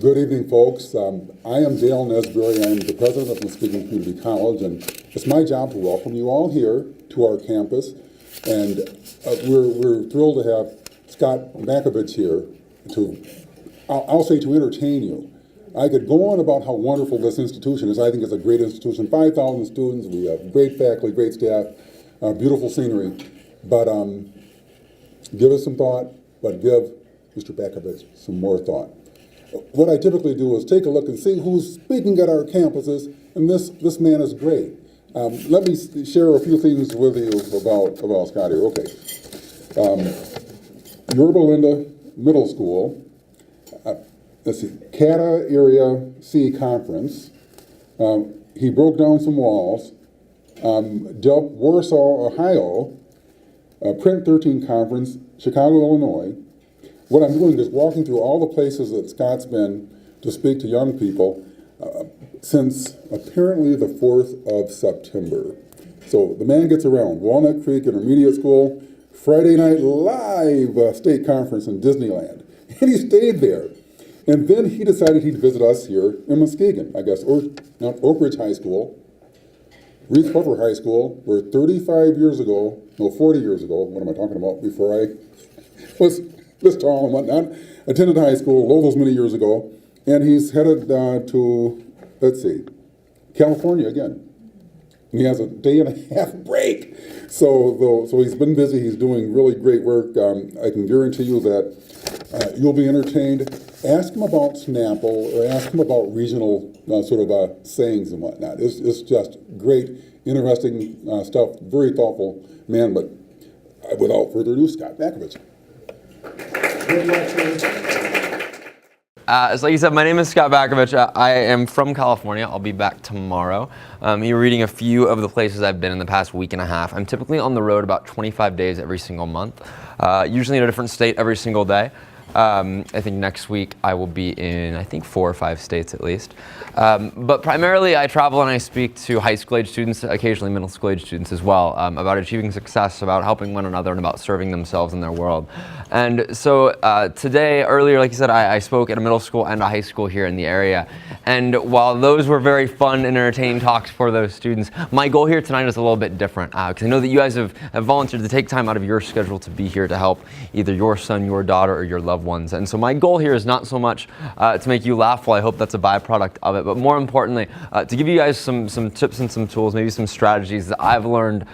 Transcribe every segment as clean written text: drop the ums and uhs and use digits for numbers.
Good evening, folks. I am Dale Nesbury. I'm the president of Muskegon Community College, and it's my job to welcome you all here to our campus. And we're thrilled to have Scott Backovitch here I'll say to entertain you. I could go on about how wonderful this institution is. I think it's a great institution. 5,000 students. We have great faculty, great staff, beautiful scenery. But give us some thought, but give Mr. Backovitch some more thought. What I typically do is take a look and see who's speaking at our campuses, and this man is great. Let me share a few things with you about Scott here. Okay. Yorba Linda Middle School, let's see, CATA Area C Conference. He broke down some walls. Warsaw, Ohio, Print 13 Conference, Chicago, Illinois. What I'm doing is walking through all the places that Scott's been to speak to young people since apparently the 4th of September. So the man gets around. Walnut Creek Intermediate School, Friday Night Live State Conference in Disneyland. And he stayed there. And then he decided he'd visit us here in Muskegon, I guess, or not Oak Ridge High School, Reese Puffer High School, where 40 years ago, what am I talking about, before I was this tall and whatnot, attended high school all those many years ago, and he's headed to, let's see, California again. And he has a day and a half break. So he's been busy. He's doing really great work. I can guarantee you that you'll be entertained. Ask him about Snapple, or ask him about regional sayings and whatnot. It's just great, interesting stuff. Very thoughtful man. But without further ado, Scott Backovitch. So like you said, my name is Scott Backovitch. I am from California. I'll be back tomorrow. You're reading a few of the places I've been in the past week and a half. I'm typically on the road about 25 days every single month, usually in a different state every single day. I think next week I will be in, 4 or 5 states at least. But primarily I travel and I speak to high school age students, occasionally middle school age students as well, about achieving success, about helping one another, and about serving themselves in their world. And so today, earlier, like you said, I spoke at a middle school and a high school here in the area. And while those were very fun and entertaining talks for those students, my goal here tonight is a little bit different, because I know that you guys have volunteered to take time out of your schedule to be here to help either your son, your daughter, or your loved ones. And so my goal here is not so much to make you laugh, well, I hope that's a byproduct of it, but more importantly, to give you guys some tips and some tools, maybe some strategies that I've learned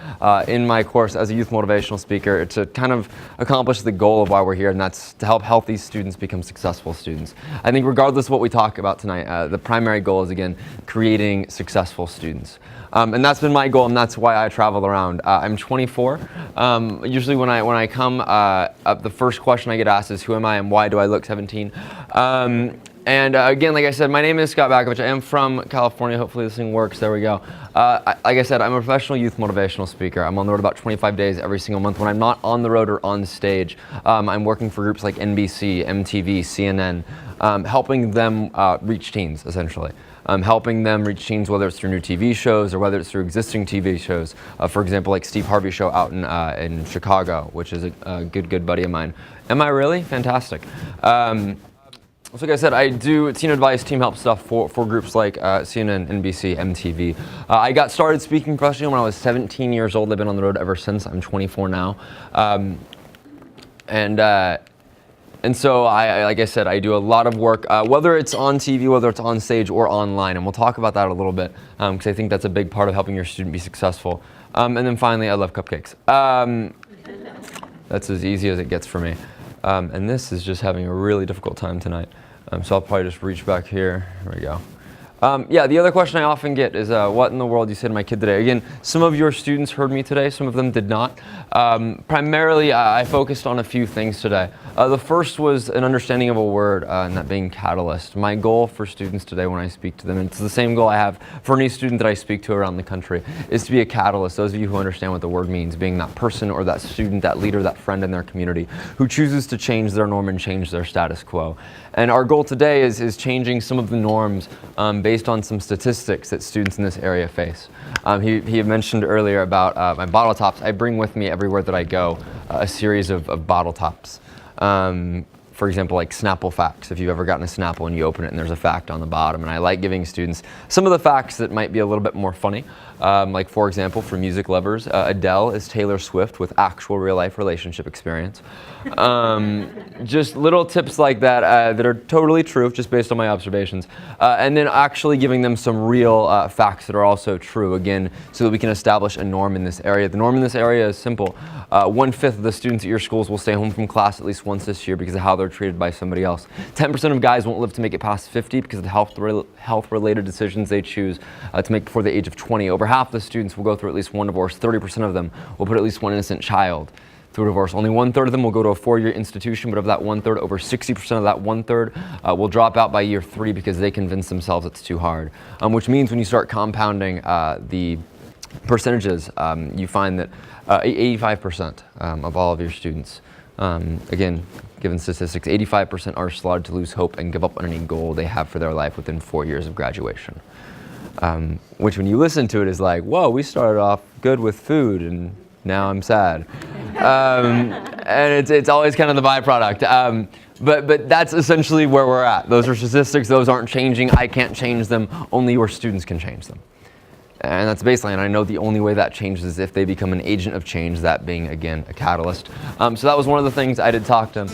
in my course as a youth motivational speaker to kind of accomplish the goal of why we're here, and that's to help healthy students become successful students. I think regardless of what we talk about tonight, the primary goal is, again, creating successful students. And that's been my goal, and that's why I travel around. I'm 24. Usually when I come, the first question I get asked is, who am I and why do I look 17? And again, like I said, my name is Scott Backovitch. I am from California. Hopefully this thing works. There we go. Like I said, I'm a professional youth motivational speaker. I'm on the road about 25 days every single month. When I'm not on the road or on stage, I'm working for groups like NBC, MTV, CNN, helping them reach teens, essentially. Helping them reach teens, whether it's through new TV shows or whether it's through existing TV shows. For example, like Steve Harvey's show out in Chicago, which is a good buddy of mine. Am I really? Fantastic. So like I said, I do teen advice, team help stuff for groups like CNN, NBC, MTV. I got started speaking professionally when I was 17 years old. I've been on the road ever since. I'm 24 now. And so, like I said, I do a lot of work, whether it's on TV, whether it's on stage, or online. And we'll talk about that a little bit, because I think that's a big part of helping your student be successful. And then finally, I love cupcakes. That's as easy as it gets for me. And this is just having a really difficult time tonight. So I'll probably just reach back here. There we go. Yeah, the other question I often get is, what in the world you say to my kid today? Again, some of your students heard me today, some of them did not. Primarily, I focused on a few things today. The first was an understanding of a word, and that being catalyst. My goal for students today when I speak to them, and it's the same goal I have for any student that I speak to around the country, is to be a catalyst. Those of you who understand what the word means, being that person or that student, that leader, that friend in their community who chooses to change their norm and change their status quo. And our goal today is changing some of the norms based on some statistics that students in this area face. He had mentioned earlier about my bottle tops. I bring with me everywhere that I go a series of bottle tops. For for example, like Snapple facts, if you've ever gotten a Snapple and you open it and there's a fact on the bottom. And I like giving students some of the facts that might be a little bit more funny. Like, for example, for music lovers, Adele is Taylor Swift with actual real-life relationship experience. Just little tips like that that are totally true, just based on my observations. And then actually giving them some real facts that are also true, again, so that we can establish a norm in this area. The norm in this area is simple. 1/5 of the students at your schools will stay home from class at least once this year because of how they're treated by somebody else. 10% of guys won't live to make it past 50 because of the health-related decisions they choose to make before the age of 20. Over half the students will go through at least one divorce. 30% of them will put at least one innocent child through divorce. Only 1/3 of them will go to a 4-year institution, but of that 1/3, over 60% of that 1/3 will drop out by year 3 because they convince themselves it's too hard. Which means when you start compounding the percentages, you find that 85% of all of your students, again, given statistics, 85% are slaughtered to lose hope and give up on any goal they have for their life within 4 years of graduation. Which when you listen to it is like, whoa, we started off good with food and now I'm sad. And it's always kind of the byproduct. But that's essentially where we're at. Those are statistics, those aren't changing, I can't change them, only your students can change them. And that's baseline. I know the only way that changes is if they become an agent of change, that being, again, a catalyst. So that was one of the things I did talk to